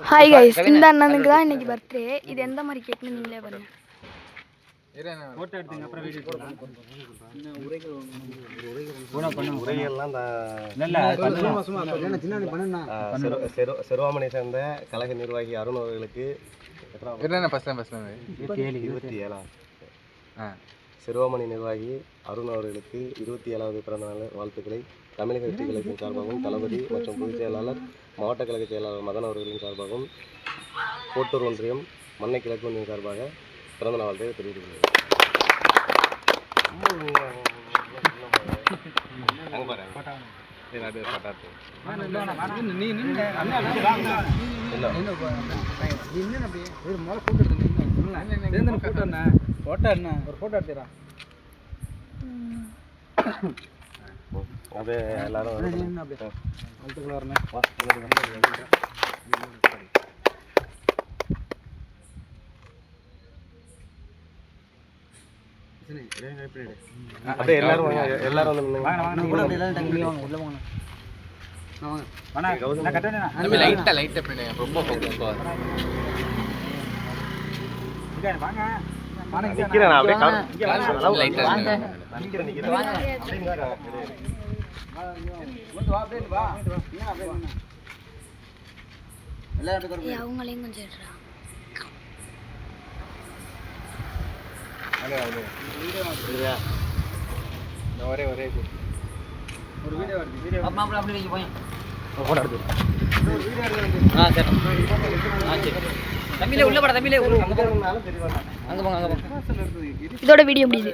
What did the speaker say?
Hi guys, இந்த அண்ணனுக்கு தான் இன்னைக்கு பர்த்டே. இது எந்த மாதிரி கேக்னு நீங்களே பாருங்க. போட்டோ எடுத்துங்க, அப்புறம் வீடியோ எடுத்துக்கலாம். சிறுவாமணி சேர்ந்த கழக நிர்வாகி அருண் அவர்களுக்கு சிறுவாமணி நிர்வாகி அருண் அவர்களுக்கு 27வது பிறந்தநாள் வாழ்த்துக்களை தமிழக வெற்றி கழகத்தின் சார்பாகவும் தளபதி மற்றும் பொதுச் செயலாளர் மாவட்ட கழக செயலாளர் மதன் அவர்களின் சார்பாகவும் கோட்டூர் ஒன்றியம் மண்ணை கிழக்கு ஒன்றியம் சார்பாக பிறந்தநாள் வாழ்த்தை தெரிவித்துள்ளது. அப்படியே எல்லாரும் அப்படியே எல்லாரும் அவங்களையும் கொஞ்சம் எடுறா. இதோட வீடியோ முடியுது.